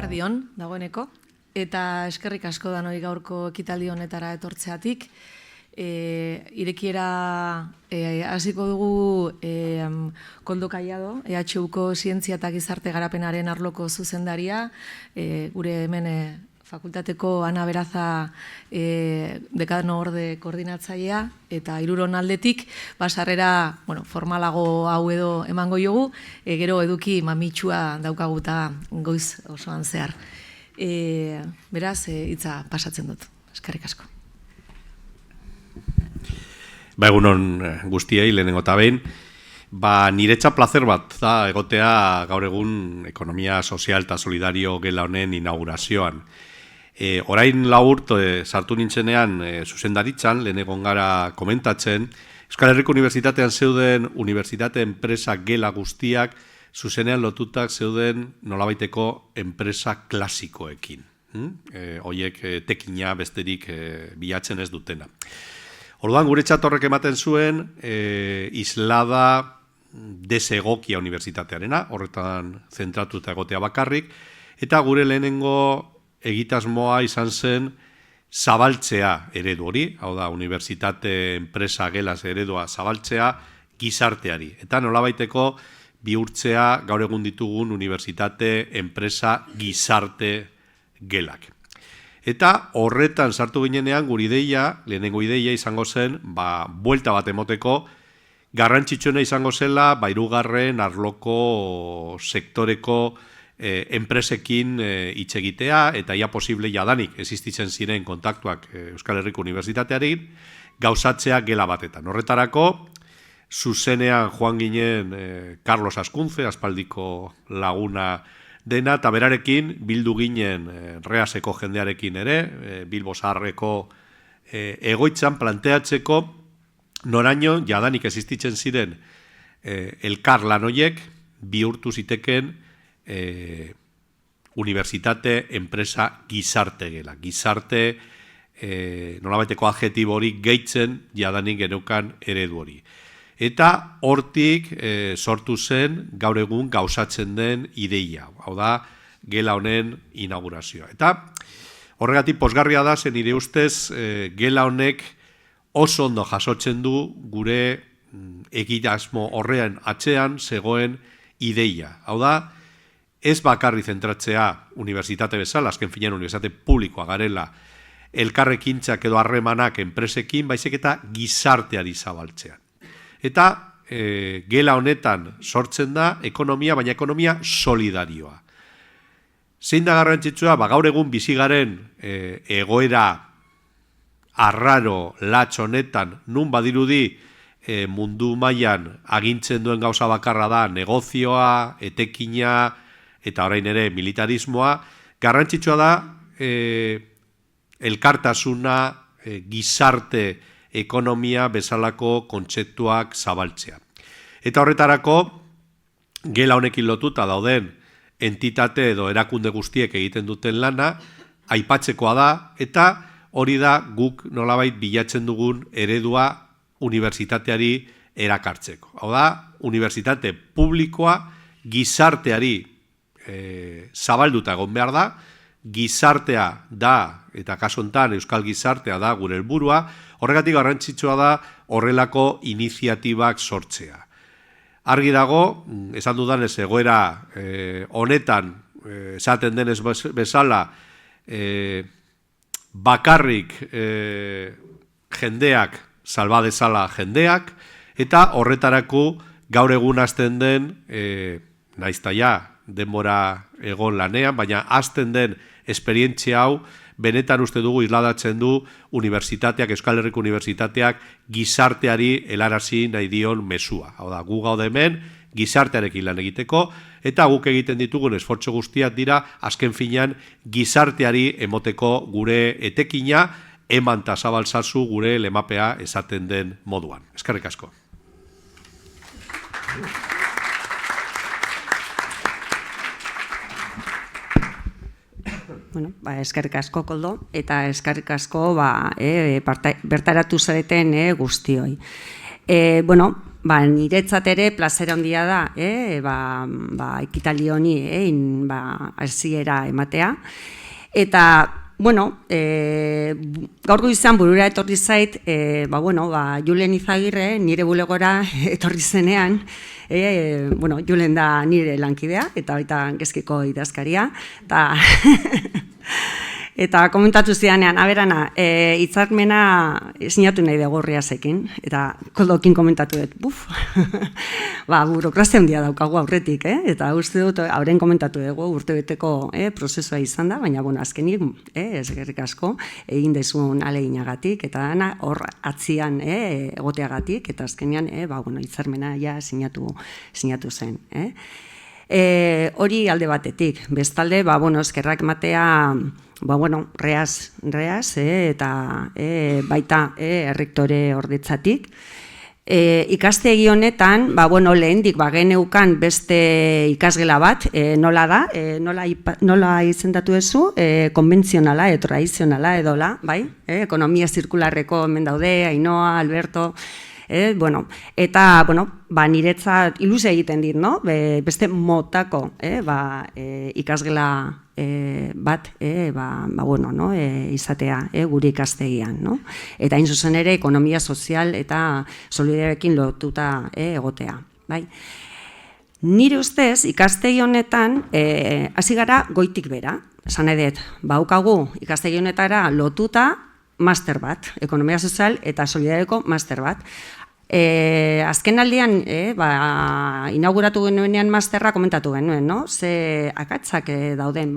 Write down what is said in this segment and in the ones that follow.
Eguerdion dagoeneko, eta eskerrik asko danoi gaurko ekitaldi honetara etortzeatik. Irekiera hasiko dugu Koldo Kaiado, EHUko Zientzia eta Gizarte Garapenaren arloko zuzendaria, gure hemen fakultateko Ana Beraza dekano orde koordinatzailea, eta hiruron aldetik, basarrera formalago hau edo emango jogu, gero eduki mamitsua daukaguta goiz osoan zehar. Beraz, hitza pasatzen dut. Eskerrik asko. Egunon guztiei, lehenengo eta behin, niretza plazer bat da egotea gaur egun ekonomia sozial eta solidario gela honen inaugurazioan. Orain laurt sartu nintzenean zuzendaritzan, lehen egon gara komentatzen, Euskal Herriko Unibertsitatean zeuden unibertsitate enpresa gela guztiak zuzenean lotutak zeuden nolabaiteko enpresa klasikoekin. Hoiek tekina besterik bilatzen ez dutena. Orduan, guretzat horrek ematen zuen islada desegokia unibertsitatearena, horretan zentratuta egotea bakarrik, eta gure lehenengo egitasmoa izan zen zabaltzea eredu hori, hau da, unibertsitate enpresa gelaz eredua zabaltzea gizarteari. Eta nolabaiteko bihurtzea gaur egun ditugun unibertsitate enpresa gizarte gelak. Eta horretan sartu ginenean gure ideia, lehenengo ideia izango zen, buelta bat emoteko, garrantzitsuena izango zela, hirugarren arloko sektoreko enpresekin hitz egitea, eta ia posible jadanik existitzen ziren kontaktuak Euskal Herriko Unibertsitateari, gauzatzea gela batetan. Horretarako, zuzenean joan ginen Carlos Askunze, aspaldiko laguna dena, eta berarekin bildu ginen Reaseko jendearekin ere, Bilbo Zaharreko egoitzan planteatzeko noraino jadanik existitzen ziren elkar lan horiek bihurtu ziteken unibertsitate enpresa gizarte gela. Gizarte nolabaiteko adjetibo hori gehitzen jadanik geneukan eredu hori. Eta hortik sortu zen gaur egun gauzatzen den ideia, hau da, gela honen inaugurazioa. Eta horregatik pozgarria da, zen nire ustez, gela honek oso ondo jasotzen du gure egitasmo horrean atzean zegoen ideia. Hau da, ez bakarri zentratzea unibertsitate bezala, azken finean unibertsitate publikoa garela, elkarrekintzak edo harremanak enpresekin, baizik eta gizarteari zabaltzean. Eta gela honetan sortzen da ekonomia, baina ekonomia solidarioa. Zein da garrantzitsua, gaur egun bizigaren egoera arraro latx honetan nun badirudi mundu mailan agintzen duen gauza bakarra da negozioa, etekina eta orain ere militarismoa, garrantzitsua da elkartasuna, gizarte ekonomia bezalako kontzeptuak zabaltzea. Eta horretarako, gela honekin lotuta dauden entitate edo erakunde guztiek egiten duten lana, aipatzekoa da, eta hori da guk nolabait bilatzen dugun eredua unibertsitateari erakartzeko. Hau da, unibertsitate publikoa gizarteari zabalduta egon behar da, gizartea da, eta kasu honetan euskal gizartea da gure helburua, horregatik garrantzitsua da horrelako iniziatibak sortzea. Argi dago, esan dudanez egoera honetan, esaten denez bezala, bakarrik jendeak, salba dezala jendeak, eta horretarako gaur egun hasten den, naizta ja, denbora egon lanean, baina hasten den esperientzia hau, benetan uste dugu isladatzen du unibertsitateak, Euskal Herriko Unibertsitateak gizarteari helarazi nahi dion mezua. Hau da, gu gaude hemen gizartearekin lan egiteko, eta guk egiten ditugun esfortzu guztiak dira, azken finean gizarteari emoteko gure etekina, eman eta zabaltzazu gure lemapea esaten den moduan. Eskerrik asko. Eskerrik asko, Koldo, eta eskerrik asko bertaratu zareten guztioi. niretzat ere plazer handia da, ekitaldi honi hasiera ematea. Eta, gaur goizean burura etorri zait, Julen Izagirre nire bulegora etorri zenean, Julen da nire lankidea, eta baita Gezkiko idazkaria, eta komentatu zidanean, aberana, hitzarmena sinatu nahi dugu Riasekin, eta Koldokin komentatu dut, burokrazia handia daukagu aurretik, eta uste dut, hauren komentatu dugu, urtebeteko prozesua izan da, baina, azkenik, eskerrik asko, egin dezun aleginagatik, eta dana hor atzian egoteagatik, eta azkenean, hitzarmena ja sinatu zen. Hori alde batetik, bestalde, eskerrak ematea, Reaz, eta baita errektore ordetzatik. Ikastegi honetan, lehendik geneukan beste ikasgela bat, nola da, nola izendatu ezu, konbentzionala, tradizionala edola, ekonomia zirkularreko hemen daude, Ainoa, Alberto, eta niretzat ilusia egiten dit, beste motako ikasgela bat izatea gure ikastegian. Eta hain zuzen ere ekonomia sozial eta solidarioekin lotuta egotea. Nire ustez ikastegi honetan hasi gara goitik bera. Esan edet, baukagu ikastegi honetara lotuta master bat, ekonomia sozial eta solidarioko master bat. Azken aldian, inauguratu genuenean masterra komentatu genuen, ze akatzak dauden,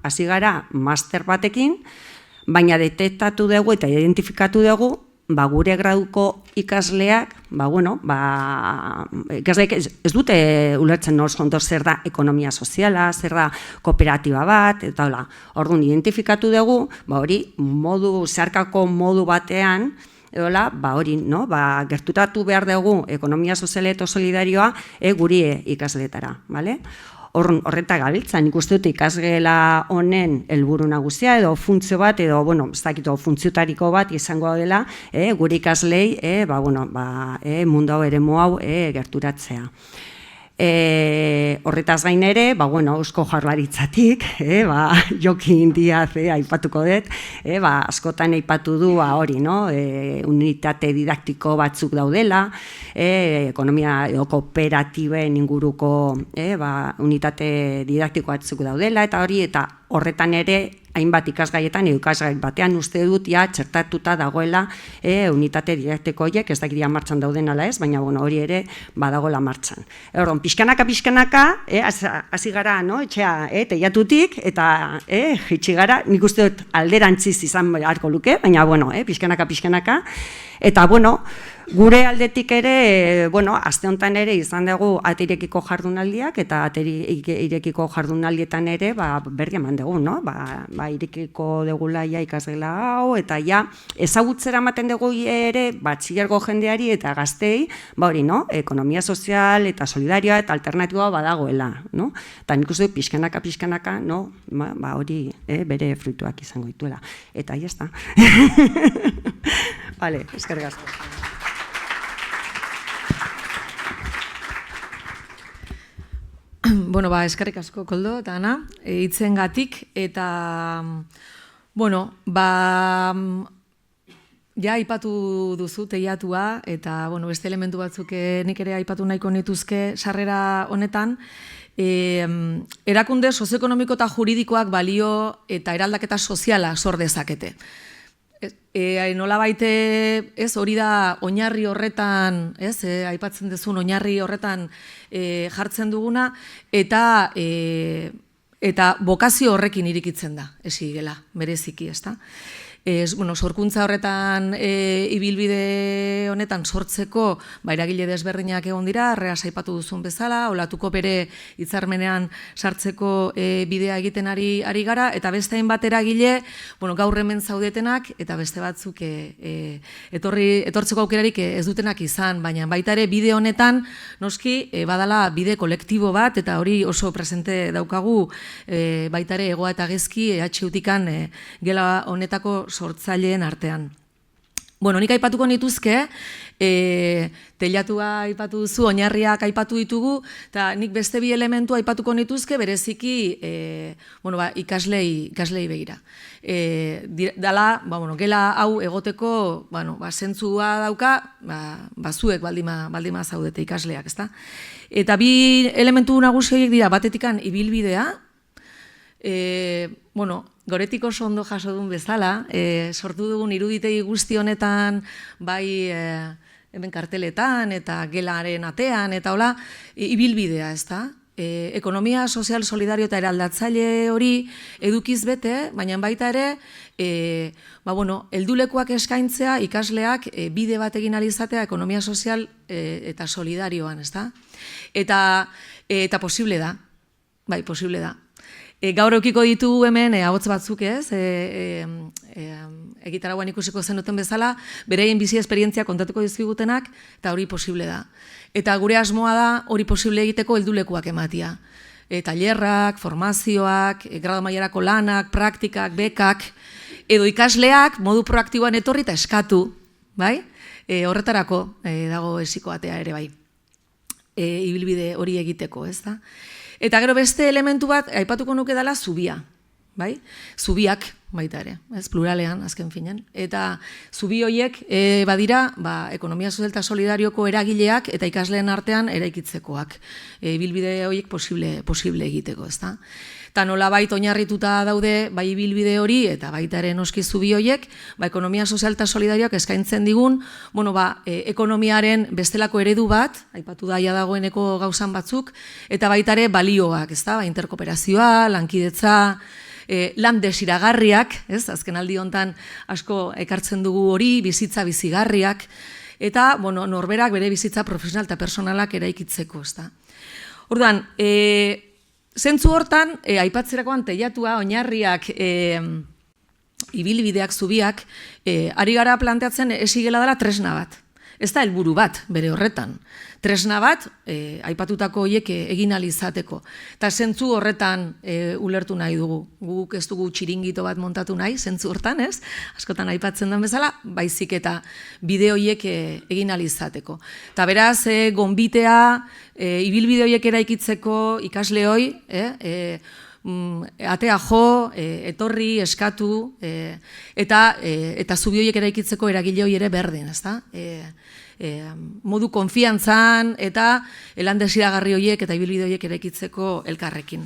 hasi gara master batekin, baina detektatu dugu eta identifikatu dugu, gure graduko ikasleak, ikasleak ez dute ulertzen ondo zer da ekonomia soziala, zer da kooperatiba bat, eta hola, orduan identifikatu dugu, hori zeharkako modu batean, edola, hori, gertutatu behar dugu ekonomia soziala eta solidarioa guri ikasleetara, bale? Horreta gabiltza, nik uste dut ikasgela honen helburu nagusia edo funtzio bat, edo, ez dakit, funtziotariko bat izango dela, gure ikaslei, mundu hau eremu hau gerturatzea. Horretaz gain ere, Eusko Jaurlaritzatik, Jokin Diaz aipatuko dut, askotan aipatu du hori, unitate didaktiko batzuk daudela, ekonomia edo kooperatiben inguruko unitate didaktiko batzuk daudela, eta hori, eta horretan ere, hainbat ikasgaietan, ikasgai batean uste dut txertatuta dagoela unitate didaktiko horiek, ez dakiria martxan dauden ala ez, baina hori ere badagoela martxan. Horren, pixkanaka, hasi gara, etxea, teiatutik, eta jitsi gara, nik uste dut alderantziz izan beharko luke, baina, pixkanaka, eta, gure aldetik ere, aste honetan ere izan dugu ateirekiko jardunaldiak, eta ateirekiko jardunaldietan ere berri eman dugu, irekiko dugula ikasgela hau, eta ezagutzera ematen dugu ere batxilergo jendeari eta gaztei, ekonomia sozial eta solidarioa eta alternatiboa badagoela. Eta nik uste pixkanaka, hori bere fruituak izango dituela. Eta ya está. Vale, eskerrik asko. Eskerrik asko, Koldo eta Ana, hitzengatik, eta, ja aipatu duzu teiatua, eta, beste elementu batzuk nik ere aipatu nahiko nituzke sarrera honetan, erakunde sozioekonomiko eta juridikoak balio eta eraldaketa soziala sor dezakete. Nola baite, hori da oinarri horretan, aipatzen duzun oinarri horretan jartzen duguna, eta bokazio horrekin irikitzen da, esigela, bereziki, ez da? Sorkuntza horretan ibilbide honetan sortzeko eragile desberdinak egon dira, Reaz aipatu duzun bezala, olatuko bere hitzarmenean sartzeko bidea egiten ari gara, eta beste hainbat eragile, gaur hemen zaudetenak, eta beste batzuk etortzeko aukerarik ez dutenak izan, baina baita ere bide honetan, noski, badala bide kolektibo bat, eta hori oso presente daukagu baita ere Egoa eta Gezki EHUtikan gela honetako sortzaileen artean. Bueno, nik aipatuko nituzke, teilatua aipatu duzu, oinarriak aipatu ditugu, eta nik beste bi elementu aipatuko nituzke, bereziki ikaslei begira. Dala, gela hau egoteko, zentzua dauka, zuek baldima zaudete ikasleak, ezta? Eta bi elementu nagusi horiek dira, batetikan ibilbidea, goretik oso ondo jaso duen bezala, sortu dugun iruditegi guzti honetan, bai hemen karteletan eta gelaren atean, eta hola, ibilbidea, ez da? Ekonomia sozial solidario eta eraldatzaile hori edukiz bete, baina baita ere, heldulekuak eskaintzea ikasleak bide bat egin alizatea ekonomia sozial eta solidarioan, ez da? Eta posible da, bai, posible da. Gaur eukiko ditugu hemen, ahots batzuk ez, egitarauan ikusiko zenuten bezala, bereien bizi esperientzia kontatuko dizkigutenak, eta hori posible da. Eta gure asmoa da hori posible egiteko heldulekuak ematia. Tailerrak, formazioak, grado mailarako lanak, praktikak, bekak, edo ikasleak modu proaktiboan etorri eta eskatu, bai? Horretarako dago esiko atea ere bai. Ibilbide hori egiteko, ez da? Eta gero beste elementu bat, aipatuko nuke dela zubia, bai? Zubiak baita ere, ez pluralean, azken finean. Eta zubi horiek badira, ekonomia sozial eta solidarioko eragileak eta ikasleen artean eraikitzekoak. Ibilbide horiek posible egiteko, ez da? Eta nolabait oinarrituta daude bai ibilbide hori eta baita ere noski zubi horiek, ekonomia sozial eta solidarioak eskaintzen digun, ekonomiaren bestelako eredu bat, aipatu daia dagoeneko gauzan batzuk, eta baita ere balioak, ez da? Interkooperazioa, lankidetza, lan desiragarriak, ez? Azken aldi hontan asko ekartzen dugu hori, bizitza bizigarriak, eta norberak bere bizitza profesional eta personalak eraikitzeko, ez da? Orduan, zentzu hortan, aipatzerakoan teilatua, oinarriak, ibilbideak, zubiak, ari gara planteatzen esigela dela tresna bat. Ez da helburu bat, bere horretan. Tresna bat, aipatutako horiek egin ahal izateko. Eta zentzu horretan ulertu nahi dugu. Guk ez dugu txiringito bat montatu nahi, zentzu hortan, ez? Askotan aipatzen den bezala, baizik eta bide horiek egin ahal izateko. Eta beraz, gonbitea, ibilbide horiek eraikitzeko ikasle hoi, atea jo, etorri, eskatu, eta zubi horiek eraikitzeko eragile hori ere berdin, ez da? Modu konfiantzan eta lan desiragarri horiek eta ibilbide horiek eraikitzeko elkarrekin.